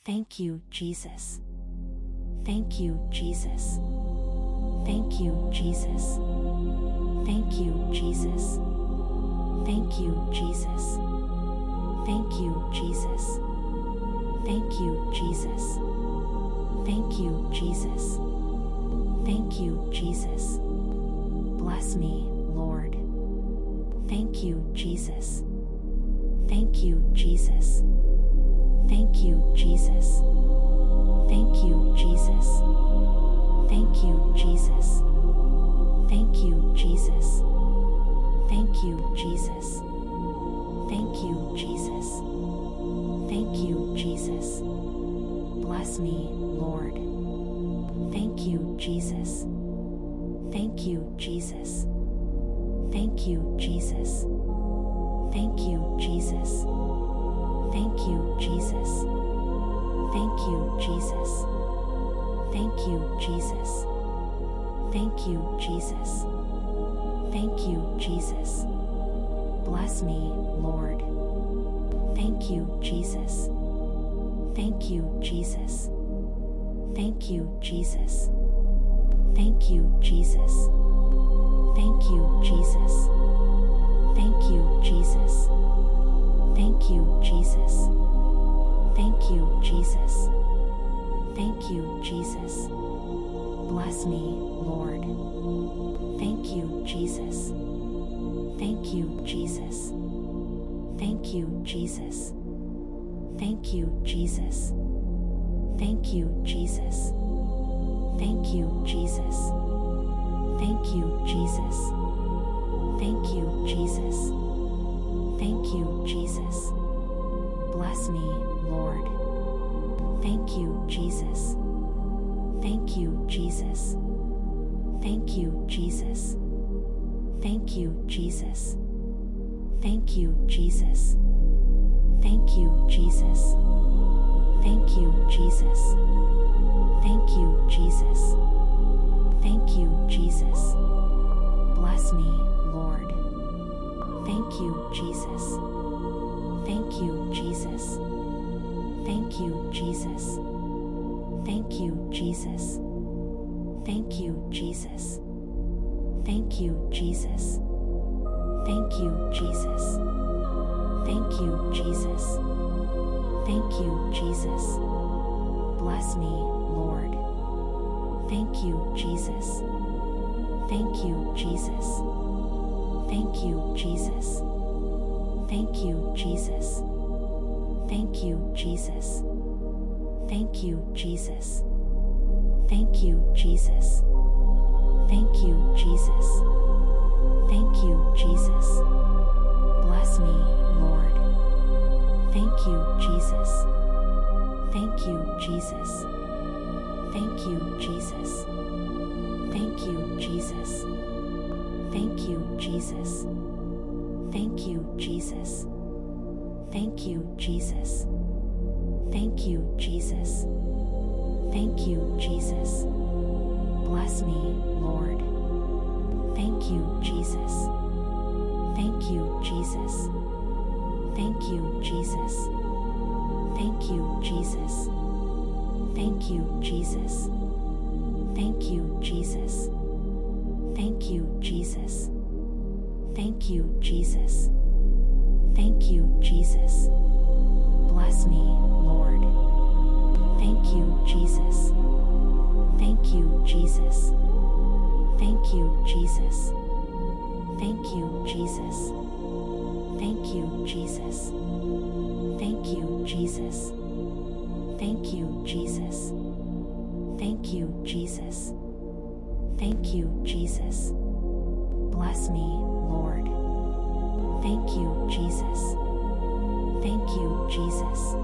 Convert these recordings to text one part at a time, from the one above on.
Thank you, Jesus. Thank you, Jesus. Thank you, Jesus. Thank you, Jesus. Thank you, Jesus. Thank you, Jesus. Thank you, Jesus. Thank you, Jesus. Thank you, Jesus. Bless me, Lord. Thank you, Jesus. Thank you, Jesus. Thank you, Jesus. Thank you, Jesus. Thank you, Jesus. Thank you, Jesus. Thank you, Jesus. Thank you, Jesus. Thank you, Jesus. Bless me, Lord. Thank you, Jesus. Thank you, Jesus. Thank you, Jesus. Thank you, Jesus. Thank you, Jesus. Thank you, Jesus. Thank you, Jesus. Thank you, Jesus. Thank you, Jesus. Bless me, Lord. Thank you, Jesus. Thank you, Jesus. Thank you, Jesus. Thank you, Jesus. Thank you, Jesus. Thank you, Jesus. Thank you, Jesus. Thank you, Jesus. Thank you, Jesus. Bless me, Lord. Thank you, Jesus. Thank you, Jesus. Thank you, Jesus. Thank you, Jesus. Thank you, Jesus. Thank you, Jesus. Thank you, Jesus. Thank you, Jesus. Thank you, Jesus. Bless me, Lord. Thank you, Jesus. Thank you, Jesus. Thank you, Jesus. Thank you, Jesus. Thank you, Jesus. Thank you, Jesus. Thank you, Jesus. Thank you, Jesus. Thank you, Jesus. Bless me, Lord. Thank you, Jesus. Thank you, Jesus. Thank you, Jesus. Thank you, Jesus. Thank you, Jesus. Thank you, Jesus. Thank you, Jesus. Thank you, Jesus. Thank you, Jesus. Bless me, Lord. Thank you, Jesus. Thank you, Jesus. Thank you, Jesus. Thank you, Jesus. Thank you, Jesus. Thank you, Jesus. Thank you, Jesus. Thank you, Jesus. Thank you, Jesus. Bless me, Lord. Thank you, Jesus. Thank you, Jesus. Thank you, Jesus. Thank you, Jesus. Thank you, Jesus. Thank you, Jesus. Thank you, Jesus. Thank you, Jesus. Thank you, Jesus. Bless me, Lord. Thank you, Jesus. Thank you, Jesus. Thank you, Jesus. Thank you, Jesus. Thank you, Jesus. Thank you, Jesus. Thank you, Jesus. Thank you, Jesus. Thank you, Jesus. Bless me, Lord. Thank you, Jesus. Thank you, Jesus. Thank you, Jesus. Thank you, Jesus. Thank you, Jesus. Thank you, Jesus. Thank you, Jesus. Thank you, Jesus. Thank you, Jesus. Bless me, Lord. Thank you, Jesus. Thank you, Jesus.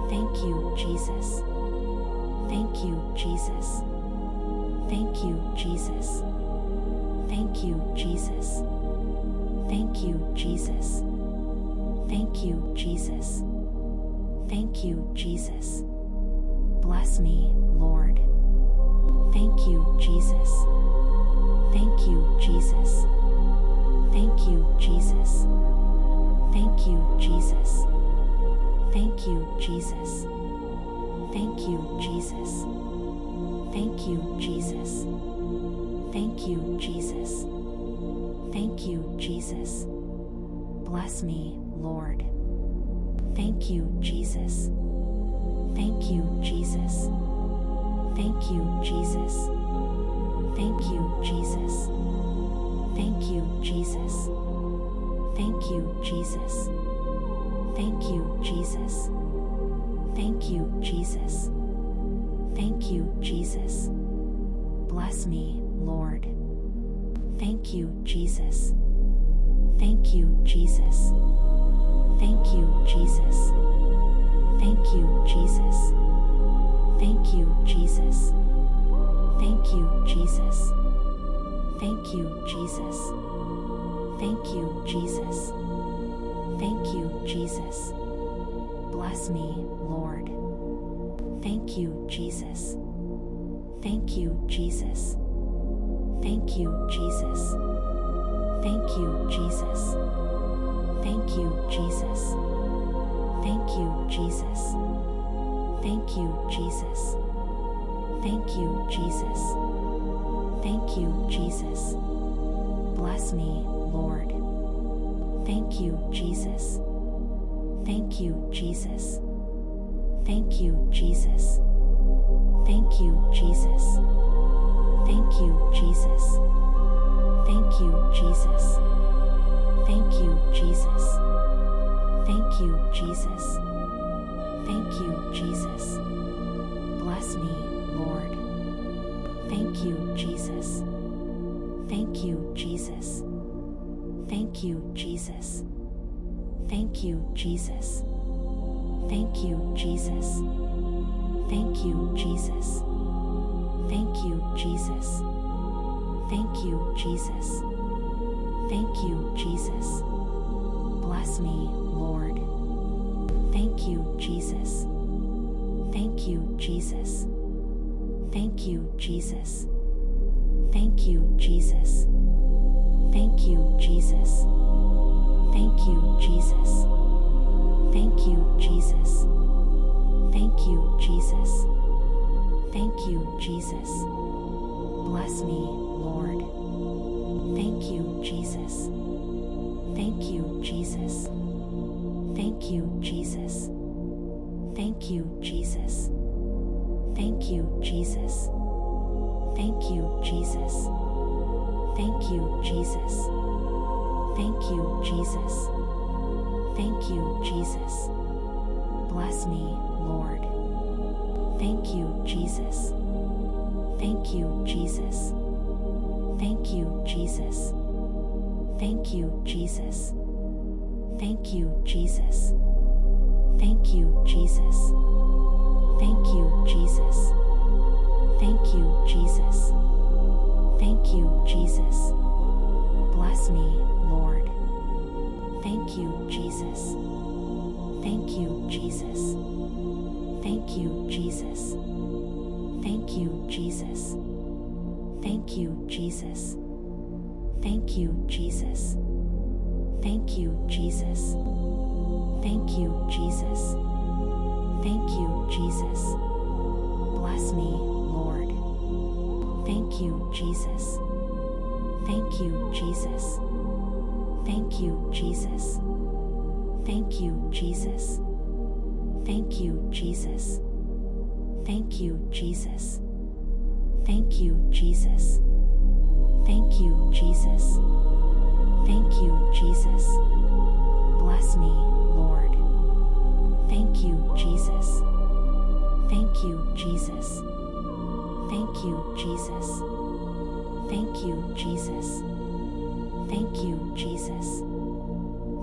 Thank you, Jesus. Thank you, Jesus. Thank you, Jesus. Thank you, Jesus. Thank you, Jesus. Thank you, Jesus. Thank you, Jesus. Bless me, Lord. Thank you, Jesus. Thank you, Jesus. Thank you, Jesus. Thank you, Jesus. Thank you, Jesus. Thank you, Jesus. Thank you, Jesus. Thank you, Jesus. Thank you, Jesus. Bless me, Lord. Thank you, Jesus. Thank you, Jesus. Thank you, Jesus. Thank you, Jesus. Thank you, Jesus. Thank you, Jesus. Thank you, Jesus. Thank you, Jesus. Thank you, Jesus. Bless me, Lord. Thank you, Jesus. Thank you, Jesus. Thank you, Jesus. Thank you, Jesus. Thank you, Jesus. Thank you, Jesus. Thank you, Jesus. Thank you, Jesus. Thank you, Jesus. Bless me, Lord. Thank you, Jesus. Thank you, Jesus. Thank you, Jesus. Thank you, Jesus. Thank you, Jesus. Thank you, Jesus. Thank you, Jesus. Thank you, Jesus. Thank you, Jesus. Bless me, Lord. Thank you, Jesus. Thank you, Jesus. Thank you, Jesus. Thank you, Jesus. Thank you, Jesus. Thank you, Jesus. Thank you, Jesus. Thank you, Jesus. Thank you, Jesus. Bless me, Lord. Thank you, Jesus. Thank you, Jesus. Thank you, Jesus. Thank you, Jesus. Thank you, Jesus. Thank you, Jesus. Thank you, Jesus. Thank you, Jesus. Thank you, Jesus. Bless me, Lord. Thank you, Jesus. Thank you, Jesus. Thank you, Jesus. Thank you, Jesus. Thank you, Jesus. Thank you, Jesus. Thank you, Jesus. Thank you, Jesus. Thank you, Jesus. Bless me, Lord. Thank you, Jesus. Thank you, Jesus. Thank you, Jesus. Thank you, Jesus. Thank you, Jesus. Thank you, Jesus. Thank you, Jesus. Thank you, Jesus. Thank you, Jesus. Bless me, Lord. Thank you, Jesus. Thank you, Jesus. Thank you, Jesus. Thank you, Jesus. Thank you, Jesus. Thank you, Jesus. Thank you, Jesus. Thank you, Jesus. Thank you, Jesus. Bless me, Lord. Thank you, Jesus. Thank you, Jesus. Thank you, Jesus. Thank you, Jesus. Thank you, Jesus. Thank you, Jesus. Thank you, Jesus. Thank you, Jesus. Thank you, Jesus. Bless me, Lord. Thank you, Jesus. Thank you, Jesus. Thank you, Jesus. Thank you, Jesus. Thank you, Jesus. Thank you, Jesus. Thank you, Jesus. Thank you, Jesus. Thank you, Jesus. Bless me, Lord. Thank you, Jesus. Thank you, Jesus. Thank you, Jesus. Thank you, Jesus. Thank you, Jesus.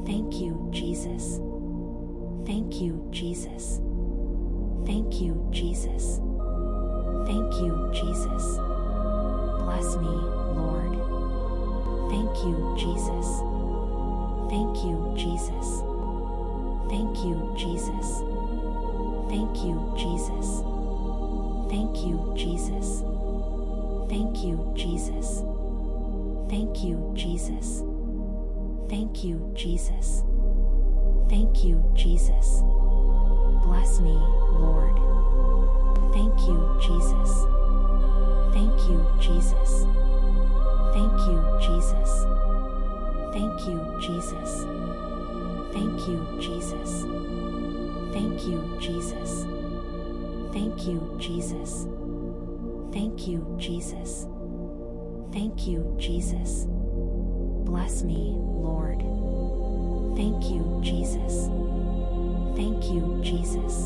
Thank you, Jesus. Thank you, Jesus. Thank you, Jesus. Thank you, Jesus. Bless me, Lord. Thank you, Jesus. Thank you, Jesus. Thank you, Jesus. Thank you, Jesus. Thank you, Jesus. Thank you, Jesus. Thank you, Jesus. Thank you, Jesus. Thank you, Jesus. Bless me, Lord. Thank you, Jesus. Thank you, Jesus. Thank you, Jesus. Bless me, Lord. Thank you, Jesus. Thank you, Jesus.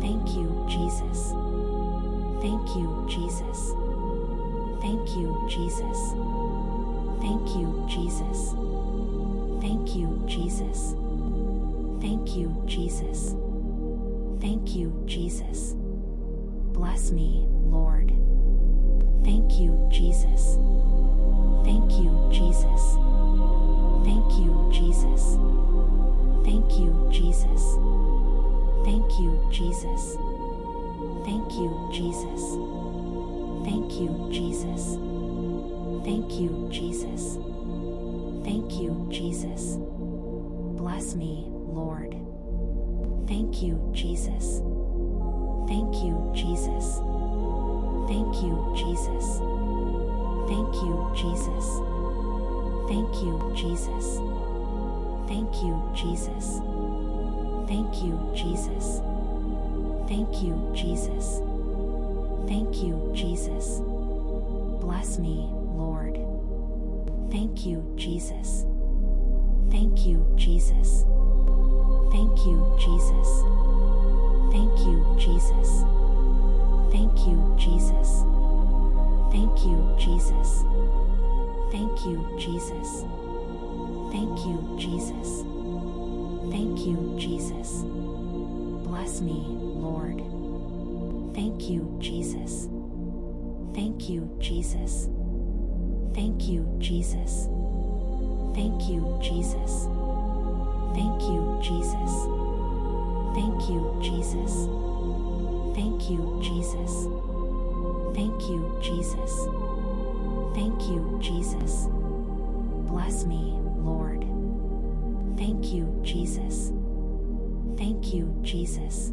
Thank you, Jesus. Thank you, Jesus. Thank you, Jesus. Thank you, Jesus. Thank you, Jesus. Thank you, Jesus. Thank you, Jesus. Bless me, Lord. Thank you, Jesus. Thank you, Jesus. Thank you, Jesus. Thank you, Jesus. Thank you, Jesus. Thank you, Jesus. Thank you, Jesus. Thank you, Jesus. Thank you, Jesus. Bless me, Lord. Thank you, Jesus. Thank you, Jesus. Thank you, Jesus. Thank you, Jesus. Thank you, Jesus. Thank you, Jesus. Thank you, Jesus. Thank you, Jesus. Thank you, Jesus. Bless me, Lord. Thank you, Jesus. Thank you, Jesus. Thank you, Jesus. Thank you, Jesus. Thank you, Jesus. Thank you, Jesus. Thank you, Jesus. Thank you, Jesus. Thank you, Jesus. Bless me, Lord. Thank you, Jesus. Thank you, Jesus. Thank you, Jesus. Thank you, Jesus. Thank you, Jesus. Thank you, Jesus. Thank you, Jesus. Thank you, Jesus. Thank you, Jesus. Bless me, Lord. Thank you, Jesus. Thank you, Jesus.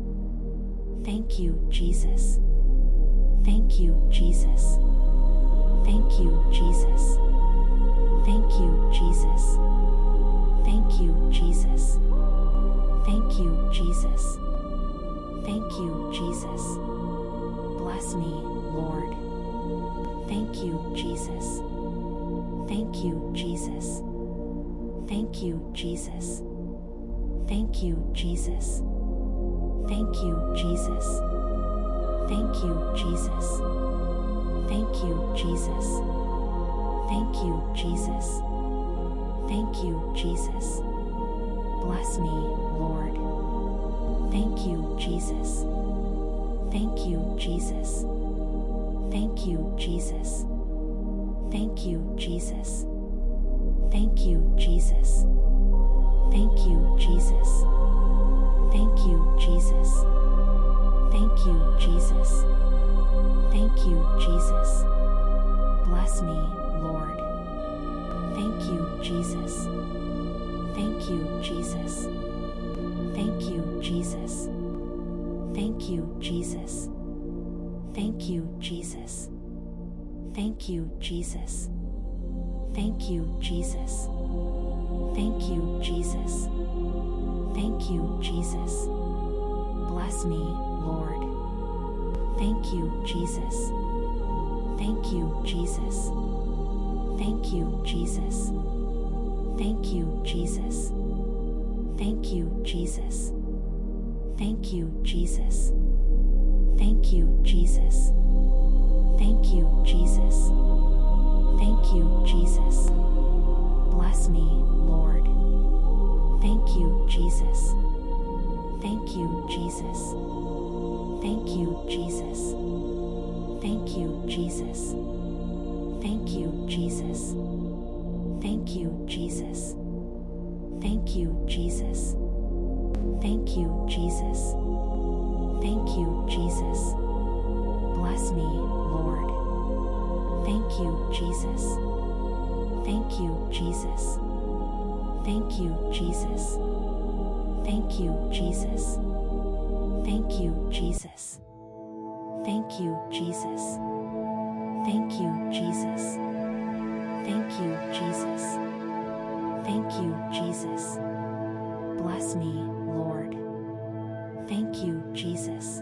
Thank you, Jesus. Thank you, Jesus. Thank you, Jesus. Thank you, Jesus. Thank you, Jesus. Thank you, Jesus. Thank you, Jesus. Bless me, Lord. Thank you, Jesus. Thank you, Jesus. Thank you, Jesus. Thank you, Jesus. Thank you, Jesus. Thank you, Jesus. Thank you, Jesus. Thank you, Jesus. Thank you, Jesus. Bless me, Lord. Thank you, Jesus. Thank you, Jesus. Thank you, Jesus. Thank you, Jesus. Thank you, Jesus. Thank you, Jesus. Thank you, Jesus. Thank you, Jesus. Thank you, Jesus. Bless me, Lord. Thank you, Jesus. Thank you, Jesus. Thank you, Jesus. Thank you, Jesus. Thank you, Jesus. Thank you, Jesus. Thank you, Jesus. Thank you, Jesus. Thank you, Jesus. Bless me, Lord. Thank you, Jesus. Thank you, Jesus. Thank you, Jesus. Thank you, Jesus. Thank you, Jesus. Thank you, Jesus. Thank you, Jesus. Thank you, Jesus. Thank you, Jesus. Bless me, Lord. Thank you, Jesus. Thank you, Jesus. Thank you, Jesus. Thank you, Jesus. Thank you, Jesus. Thank you, Jesus. Thank you, Jesus. Thank you, Jesus. Thank you, Jesus. Bless me, Lord. Thank you, Jesus. Thank you, Jesus. Thank you, Jesus. Thank you, Jesus. Thank you, Jesus. Thank you, Jesus. Thank you, Jesus. Thank you, Jesus. Thank you, Jesus. Bless me, Lord. Thank you, Jesus.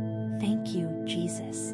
Thank you, Jesus.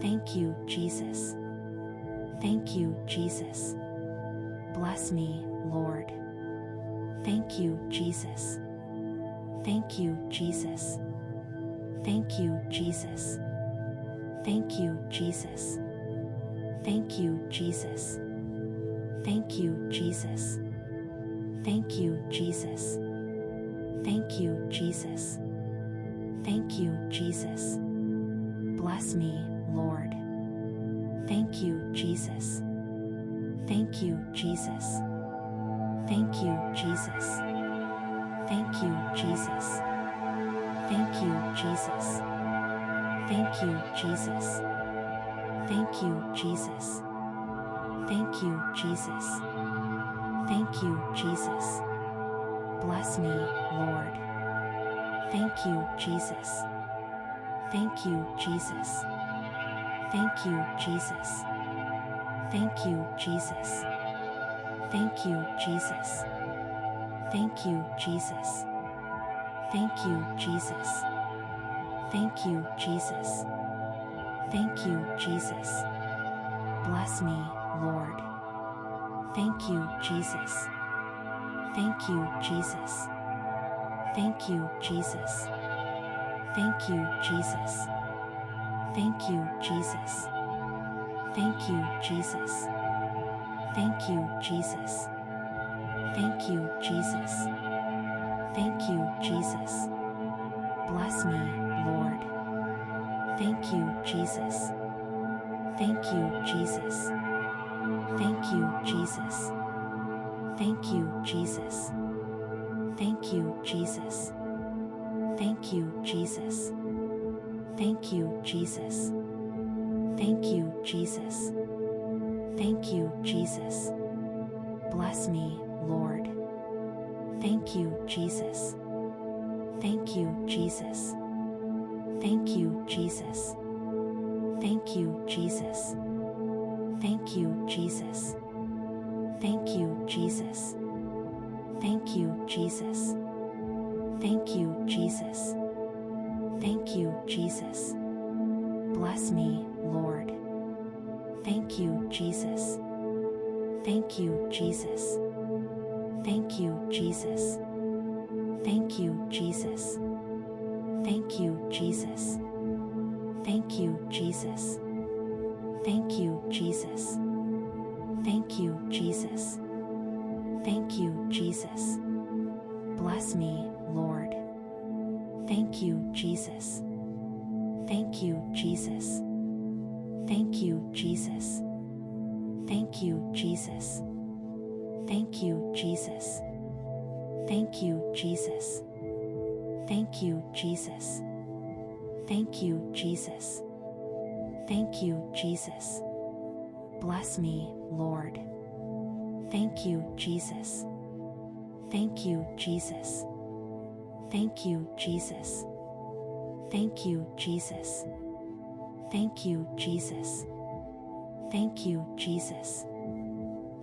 Thank you, Jesus. Thank you, Jesus. Bless me, Lord. Thank you, Jesus. Thank you, Jesus. Thank you, Jesus. Thank you, Jesus. Thank you, Jesus. Thank you, Jesus. Thank you, Jesus. Thank you, Jesus. Thank you, Jesus. Bless me, Lord. Thank you, Jesus. Thank you, Jesus. Thank you, Jesus. Thank you, Jesus. Thank you, Jesus. Thank you, Jesus. Thank you, Jesus. Thank you, Jesus. Thank you, Jesus. Bless me, Lord. Thank you, Jesus. Thank you, Jesus. Thank you, Jesus. Thank you, Jesus. Thank you, Jesus. Thank you, Jesus. Thank you, Jesus. Thank you, Jesus. Thank you, Jesus. Bless me, Lord. Thank you, Jesus. Thank you, Jesus. Thank you, Jesus. Thank you, Jesus. Thank you, Jesus. Thank you, Jesus. Thank you, Jesus. Thank you, Jesus. Thank you, Jesus. Bless me, Lord. Thank you, Jesus. Thank you, Jesus. Thank you, Jesus. Thank you, Jesus. Thank you, Jesus. Thank you, Jesus. Thank you, Jesus. Thank you, Jesus. Thank you, Jesus. Bless me, Lord. Thank you, Jesus. Thank you, Jesus. Thank you, Jesus. Thank you, Jesus. Thank you, Jesus. Thank you, Jesus. Thank you, Jesus. Thank you, Jesus. Thank you, Jesus. Bless me, Lord. Thank you, Jesus. Thank you, Jesus. Thank you, Jesus. Thank you, Jesus. Thank you, Jesus. Thank you, Jesus. Thank you, Jesus. Thank you, Jesus. Thank you, Jesus. Bless me, Lord. Thank you, Jesus. Thank you, Jesus. Thank you, Jesus. Thank you, Jesus. Thank you, Jesus. Thank you, Jesus. Thank you, Jesus. Thank you, Jesus. Thank you, Jesus. Bless me, Lord. Thank you, Jesus. Thank you, Jesus. Thank you, Jesus. Thank you, Jesus. Thank you, Jesus. Thank you, Jesus.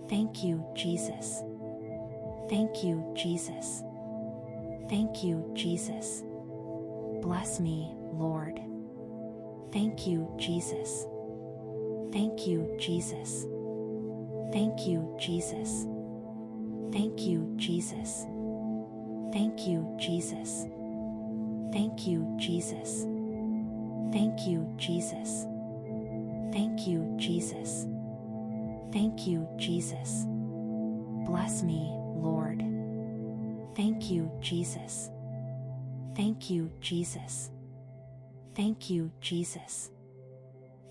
Thank you, Jesus. Thank you, Jesus. Thank you, Jesus. Bless me, Lord. Thank you, Jesus. Thank you, Jesus. Thank you, Jesus. Thank you, Jesus. Thank you, Jesus. Thank you, Jesus. Thank you, Jesus. Thank you, Jesus. Thank you, Jesus. Bless me, Lord. Thank you, Jesus. Thank you, Jesus. Thank you, Jesus.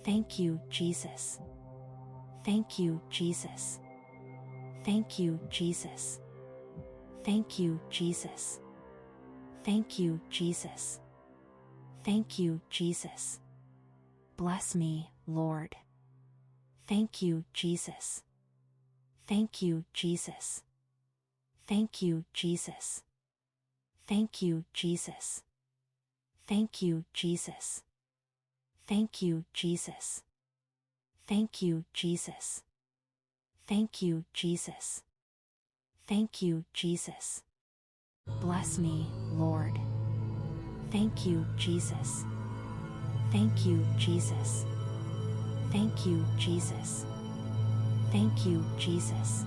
Thank you, Jesus. Thank you, Jesus. Thank you, Jesus. Thank you, Jesus. Thank you, Jesus. Thank you, Jesus. Bless me, Lord. Thank you, Jesus. Thank you, Jesus. Thank you, Jesus. Thank you, Jesus. Thank you, Jesus. Thank you, Jesus. Thank you, Jesus. Thank you, Jesus. Thank you, Jesus. Bless me, Lord. Thank you, Jesus. Thank you, Jesus. Thank you, Jesus. Thank you, Jesus.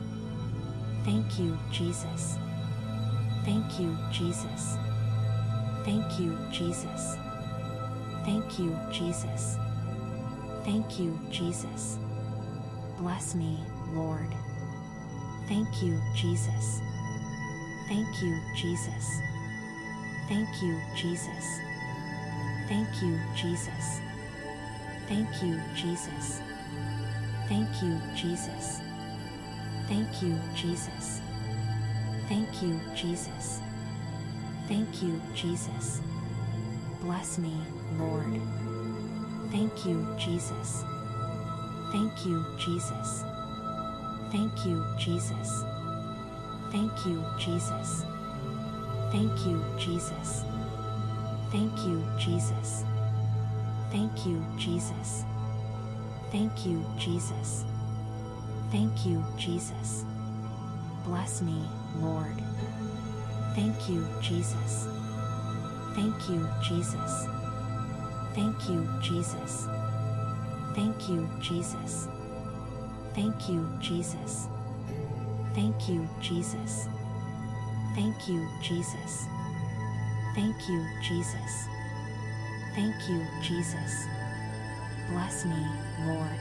Thank you, Jesus. Thank you, Jesus. Thank you, Jesus. Thank you, Jesus. Thank you, Jesus. Bless me, Lord. Thank you, Jesus. Thank you, Jesus. Thank you, Jesus. Thank you, Jesus. Thank you, Jesus. Thank you, Jesus. Thank you, Jesus. Thank you, Jesus. Thank you, Jesus. Bless me, Lord. Thank you, Jesus. Thank you, Jesus. Thank you, Jesus. Thank you, Jesus. Thank you, Jesus. Thank you, Jesus. Thank you, Jesus. Thank you, Jesus. Thank you, Jesus. Bless me, Lord. Thank you, Jesus. Thank you, Jesus. Thank you, Jesus. Thank you, Jesus. Thank you, Jesus. Thank you, Jesus. Thank you, Jesus. Thank you, Jesus. Thank you, Jesus. Bless me, Lord.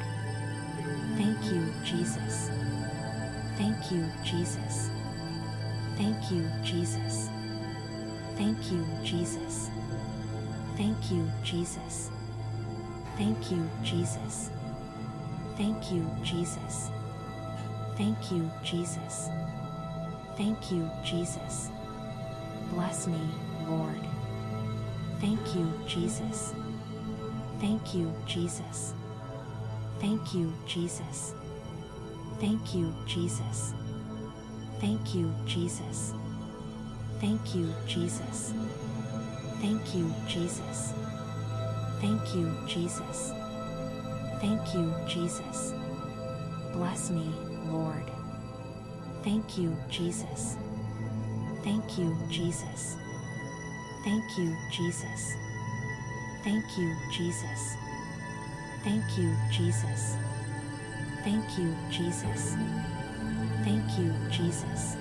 Thank you, Jesus. Thank you, Jesus. Thank you, Jesus. Thank you, Jesus. Thank you, Jesus. Thank you, Jesus. Thank you, Jesus. Thank you, Jesus. Thank you, Jesus. Bless me, Lord. Thank you, Jesus. Thank you, Jesus. Thank you, Jesus. Thank you, Jesus. Thank you, Jesus. Thank you, Jesus. Thank you, Jesus. Thank you, Jesus. Thank you, Jesus. Bless me, Lord. Thank you, Jesus. Thank you, Jesus. Thank you, Jesus. Thank you, Jesus. Thank you, Jesus. Thank you, Jesus. Thank you, Jesus.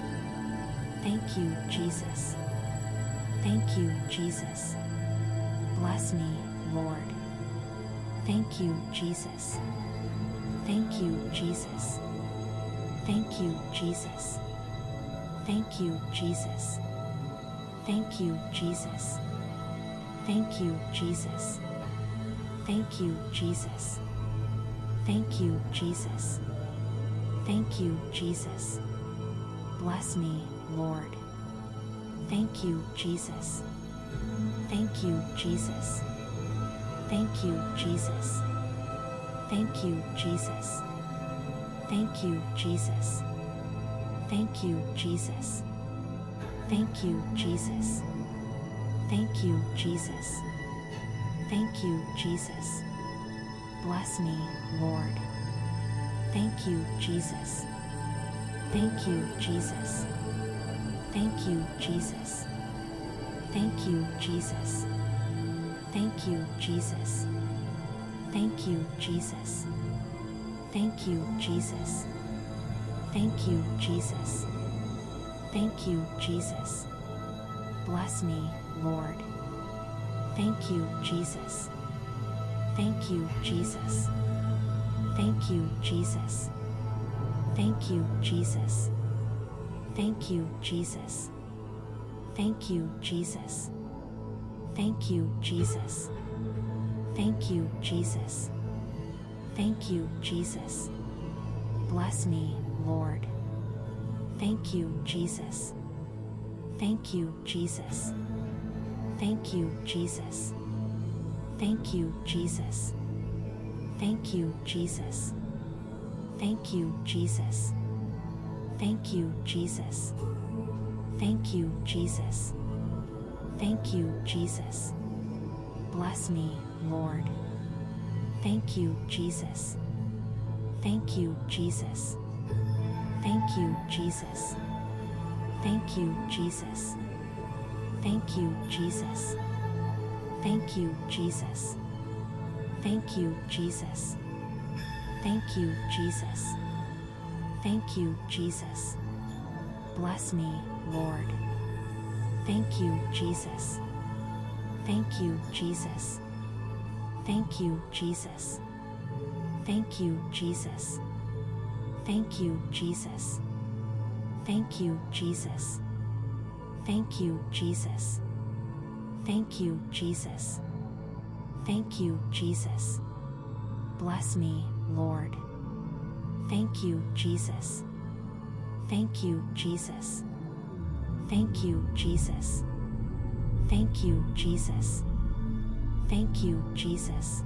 Thank you, Jesus. Thank you, Jesus. Bless me, Lord. Thank you, Jesus. Thank you, Jesus. Thank you, Jesus. Thank you, Jesus. Thank you, Jesus. Thank you, Jesus. Thank you, Jesus. Thank you, Jesus. Thank you, Jesus. Bless me, Lord. Thank you, Jesus. Thank you, Jesus. Thank you, Jesus. Thank you, Jesus. Thank you, Jesus. Thank you, Jesus. Thank you, Jesus. Thank you, Jesus. Thank you, Jesus. Bless me, Lord. Thank you, Jesus. Thank you, Jesus. Thank you, Jesus. Thank you, Jesus. Thank you, Jesus. Thank you, Jesus. Thank you, Jesus. Thank you, Jesus. Thank you, Jesus. Bless me, Lord. Thank you, Jesus. Thank you, Jesus. Thank you, Jesus. Thank you, Jesus. Thank you, Jesus. Thank you, Jesus. Thank you, Jesus. Thank you, Jesus. Thank you, Jesus. Bless me, Lord. Thank you, Jesus. Thank you, Jesus. Thank you, Jesus. Thank you, Jesus. Thank you, Jesus. Thank you, Jesus. Thank you, Jesus. Thank you, Jesus. Thank you, Jesus. Bless me, Lord. Thank you, Jesus. Thank you, Jesus. Thank you, Jesus. Thank you, Jesus. Thank you, Jesus. Thank you, Jesus. Thank you, Jesus. Thank you, Jesus. Thank you, Jesus. Bless me, Lord. Thank you, Jesus. Thank you, Jesus. Thank you, Jesus. Thank you, Jesus. Thank you, Jesus. Thank you, Jesus. Thank you, Jesus. Thank you, Jesus. Thank you, Jesus. Bless me, Lord. Thank you, Jesus. Thank you, Jesus. Thank you, Jesus. Thank you, Jesus. Thank you, Jesus.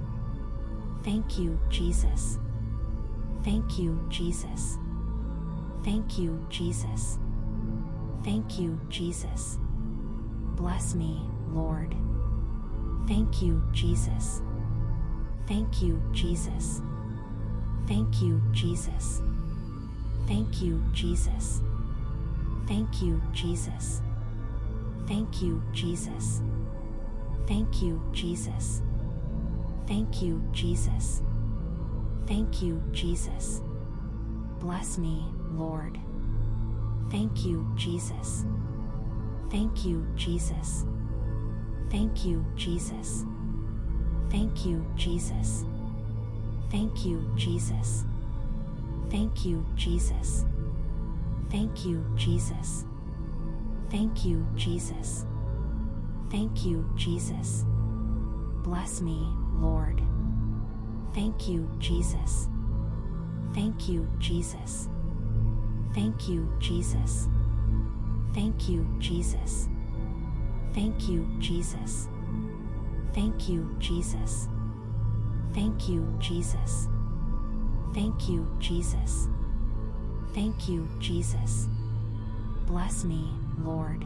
Thank you, Jesus. Thank you, Jesus. Thank you, Jesus. Thank you, Jesus. Bless me, Lord. Thank you, Jesus. Thank you, Jesus. Thank you, Jesus. Thank you, Jesus. Thank you, Jesus. Thank you, Jesus. Thank you, Jesus. Thank you, Jesus. Thank you, Jesus. Bless me, Lord. Thank you, Jesus. Thank you, Jesus. Thank you, Jesus. Thank you, Jesus. Thank you, Jesus. Thank you, Jesus. Thank you, Jesus. Thank you, Jesus. Thank you, Jesus. Bless me, Lord. Thank you, Jesus. Thank you, Jesus. Thank you, Jesus. Thank you, Jesus. Thank you, Jesus. Thank you, Jesus. Thank you, Jesus. Thank you, Jesus. Thank you, Jesus. Bless me, Lord.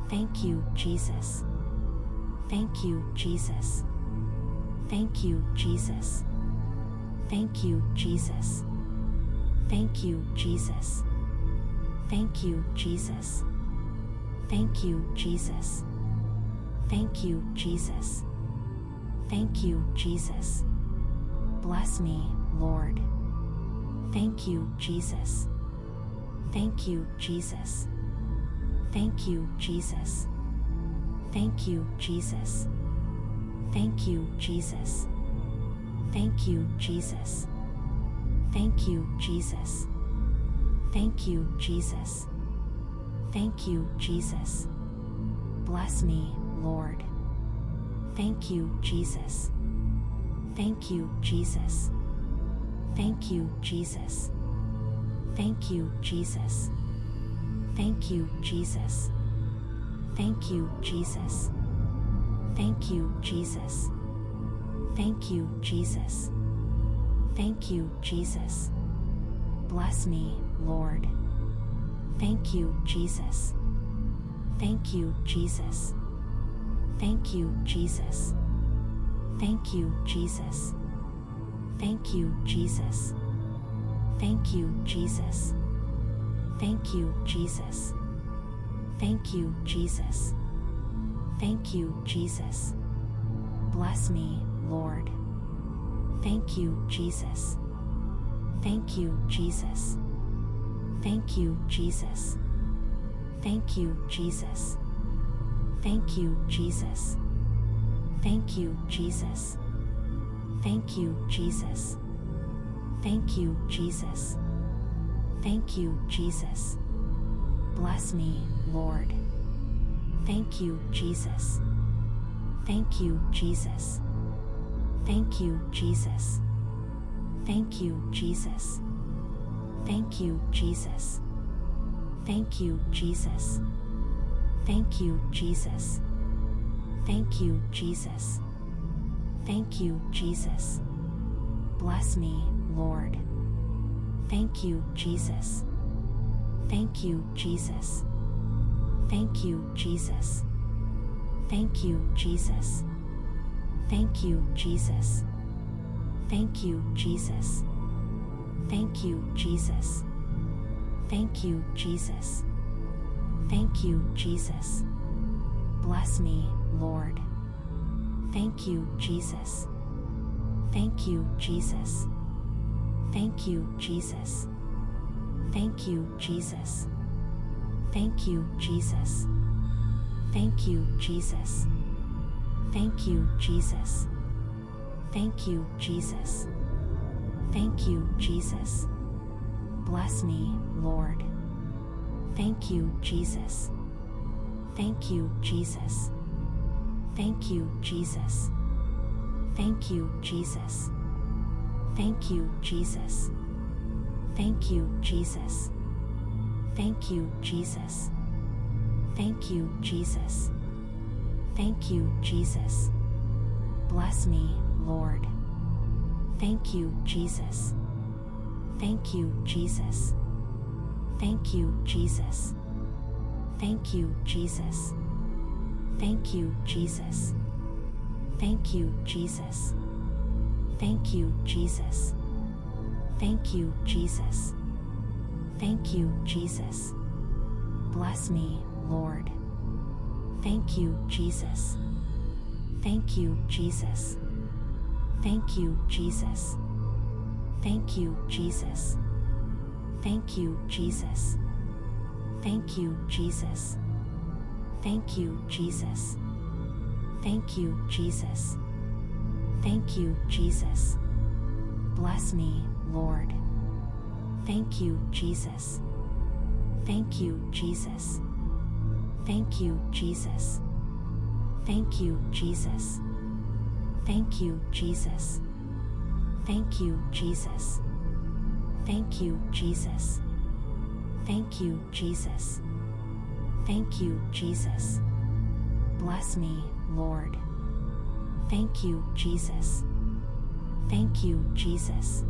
Thank you, Jesus. Thank you, Jesus. Thank you, Jesus. Thank you, Jesus. Thank you, Jesus. Thank you, Jesus. Thank you, Jesus. Thank you, Jesus. Thank you, Jesus. Bless me, Lord. Thank you, Jesus. Thank you, Jesus. Thank you, Jesus. Thank you, Jesus. Thank you, Jesus. Thank you, Jesus. Thank you, Jesus. Thank you, Jesus. Thank you, Jesus. Bless me, Lord. Thank you, Jesus. Thank you, Jesus. Thank you, Jesus. Thank you, Jesus. Thank you, Jesus. Thank you, Jesus. Thank you, Jesus. Thank you, Jesus. Thank you, Jesus. Bless me, Lord. Thank you, Jesus. Thank you, Jesus. Thank you, Jesus. Thank you, Jesus. Thank you, Jesus. Thank you, Jesus. Thank you, Jesus. Thank you, Jesus. Thank you, Jesus. Bless me, Lord. Thank you, Jesus. Thank you, Jesus. Thank you, Jesus. Thank you, Jesus. Thank you, Jesus. Thank you, Jesus. Thank you, Jesus. Thank you, Jesus. Thank you, Jesus. Bless me, Lord. Thank you, Jesus. Thank you, Jesus. Thank you, Jesus. Thank you, Jesus. Thank you, Jesus. Thank you, Jesus. Thank you, Jesus. Thank you, Jesus. Thank you, Jesus. Bless me, Lord. Thank you, Jesus. Thank you, Jesus. Thank you, Jesus. Thank you, Jesus. Thank you, Jesus. Thank you, Jesus. Thank you, Jesus. Thank you, Jesus. Thank you, Jesus. Bless me, Lord. Thank you, Jesus. Thank you, Jesus. Thank you, Jesus. Thank you, Jesus. Thank you, Jesus. Thank you, Jesus. Thank you, Jesus. Thank you, Jesus. Thank you, Jesus. Bless me, Lord. Thank you, Jesus. Thank you, Jesus. Thank you, Jesus. Thank you, Jesus. Thank you, Jesus. Thank you, Jesus. Thank you, Jesus. Thank you, Jesus. Thank you, Jesus. Bless me, Lord. Thank you, Jesus. Thank you, Jesus. Thank you, Jesus. Thank you, Jesus. Thank you, Jesus. Thank you, Jesus. Thank you, Jesus. Thank you, Jesus. Thank you, Jesus. Bless me, Lord. Thank you, Jesus. Thank you, Jesus. Thank you, Jesus. Thank you, Jesus. Thank you, Jesus. Thank you, Jesus. Thank you, Jesus. Thank you, Jesus. Thank you, Jesus. Bless me, Lord. Thank you, Jesus. Thank you, Jesus. Thank you, Jesus. Thank you, Jesus. Thank you, Jesus. Thank you, Jesus. Thank you, Jesus. Thank you, Jesus. Thank you, Jesus. Bless me, Lord. Thank you, Jesus. Thank you, Jesus.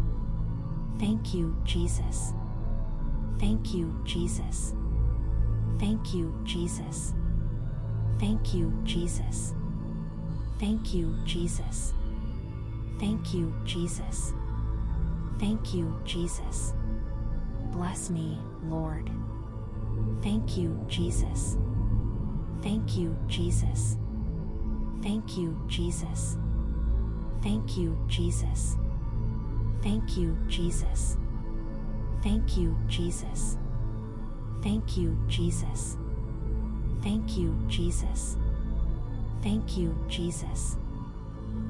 Thank you, Jesus. Thank you, Jesus. Thank you, Jesus. Thank you, Jesus. Thank you, Jesus. Thank you, Jesus. Thank you, Jesus. Bless me, Lord. Thank you, Jesus. Thank you, Jesus. Thank you, Jesus. Thank you, Jesus. Thank you, Jesus. Thank you, Jesus. Thank you, Jesus. Thank you, Jesus. Thank you, Jesus.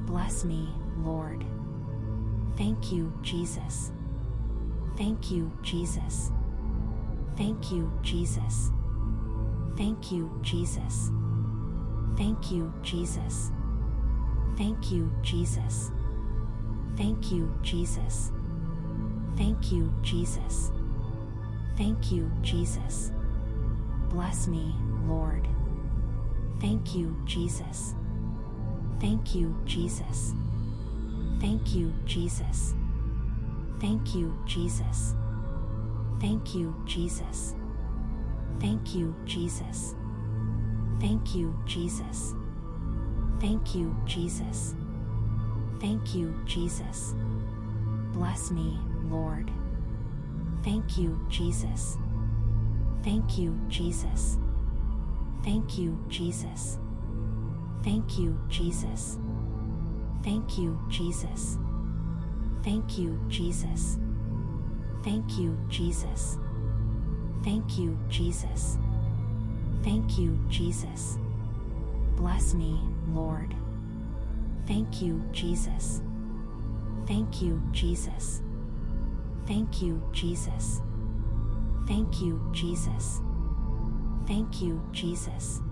Bless me, Lord. Thank you, Jesus. Thank you, Jesus. Thank you, Jesus. Thank you, Jesus. Thank you, Jesus. Thank you, Jesus. Thank you, Jesus. Thank you, Jesus. Thank you, Jesus. Bless me, Lord. Thank you, Jesus. Thank you, Jesus. Thank you, Jesus. Thank you, Jesus. Thank you, Jesus. Thank you, Jesus. Thank you, Jesus. Thank you, Jesus. Thank you, Jesus. Bless me, Lord. Thank you, Jesus. Thank you, Jesus. Thank you, Jesus. Thank you, Jesus. Thank you, Jesus. Thank you, Jesus. Thank you, Jesus. Thank you, Jesus. Thank you, Jesus. Bless me, Lord. Thank you, Jesus. Thank you, Jesus. Thank you, Jesus. Thank you, Jesus. Thank you, Jesus.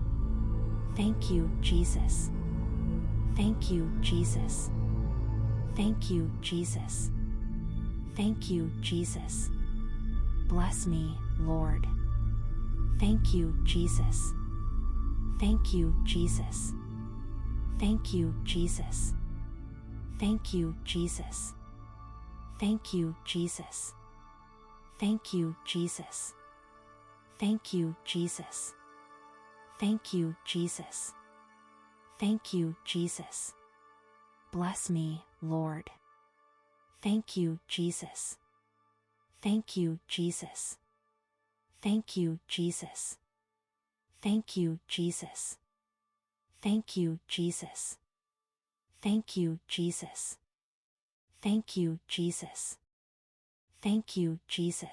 Thank you, Jesus. Thank you, Jesus. Thank you, Jesus. Thank you, Jesus. Bless me, Lord. Thank you, Jesus. Thank you, Jesus. Thank you, Jesus. Thank you, Jesus. Thank you, Jesus. Thank you, Jesus. Thank you, Jesus. Thank you, Jesus. Thank you, Jesus. Bless me, Lord. Thank you, Jesus. Thank you, Jesus. Thank you, Jesus. Thank you, Jesus. Thank you, Jesus. Thank you, Jesus. Thank you, Jesus. Thank you, Jesus.